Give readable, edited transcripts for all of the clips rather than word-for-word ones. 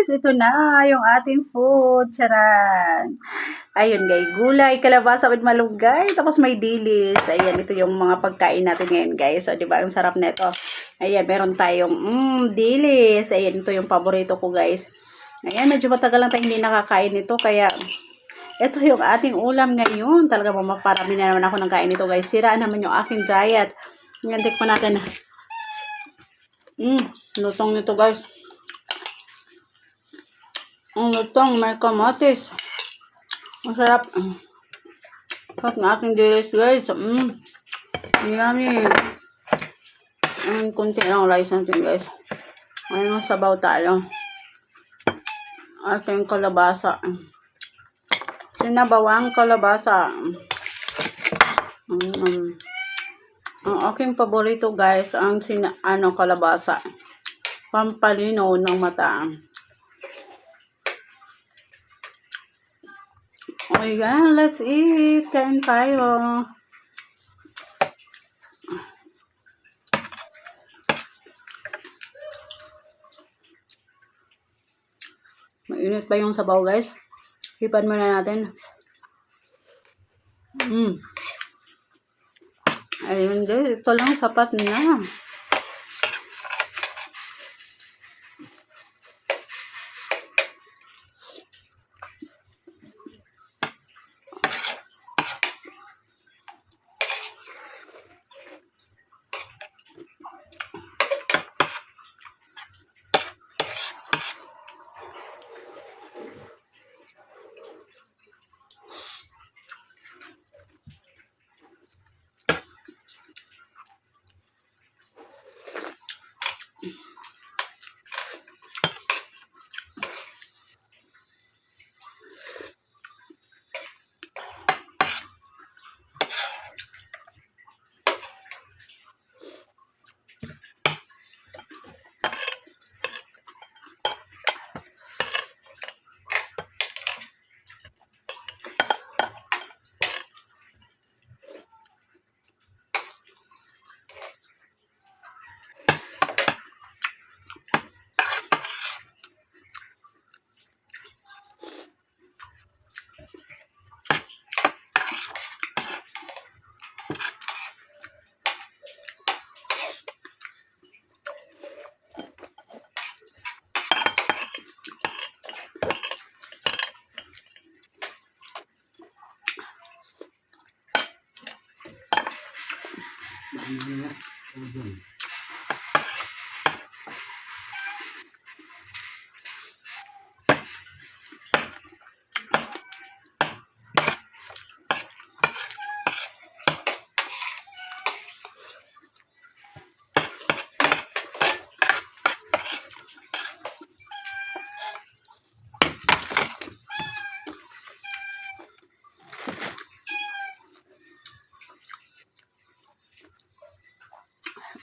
guys, ito na yung ating food. Charan! Ayun guys, gulay, kalabasa with malunggay, tapos may dilis. Ayan, ito yung mga pagkain natin ngayon guys. So, di ba, ang sarap nito. Ayan, meron tayong dilis. Ayan, ito yung paborito ko guys. Ayan, medyo matagal lang tayo hindi nakakain nito, kaya ito yung ating ulam ngayon. Talaga maparami na naman ako ng kain nito guys. Siraan naman yung aking diet. Ngayon, tikman natin. Lutong nito guys. Ang lutong, may kamatis. Ang sarap. Sarap ng ating dilis guys. Yummy. Kunti lang rice natin guys. Ayun, sabaw tayo. Ating kalabasa. Sinabawang kalabasa. Ang aking paborito guys, ang kalabasa. Pampalinaw ng mata. Ayan, let's eat. Kain tayo. Mainit pa yung sabaw guys. Hipan muna natin. Ayun guys, ito lang sapat na.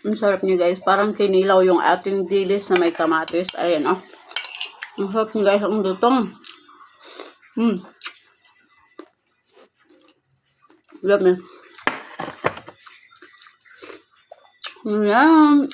Ang sarap niya guys. Parang kinilaw yung ating dilis na may kamatis. Ayan oh. Ang sarap niya guys. Ang lutong. Yummy. Yan.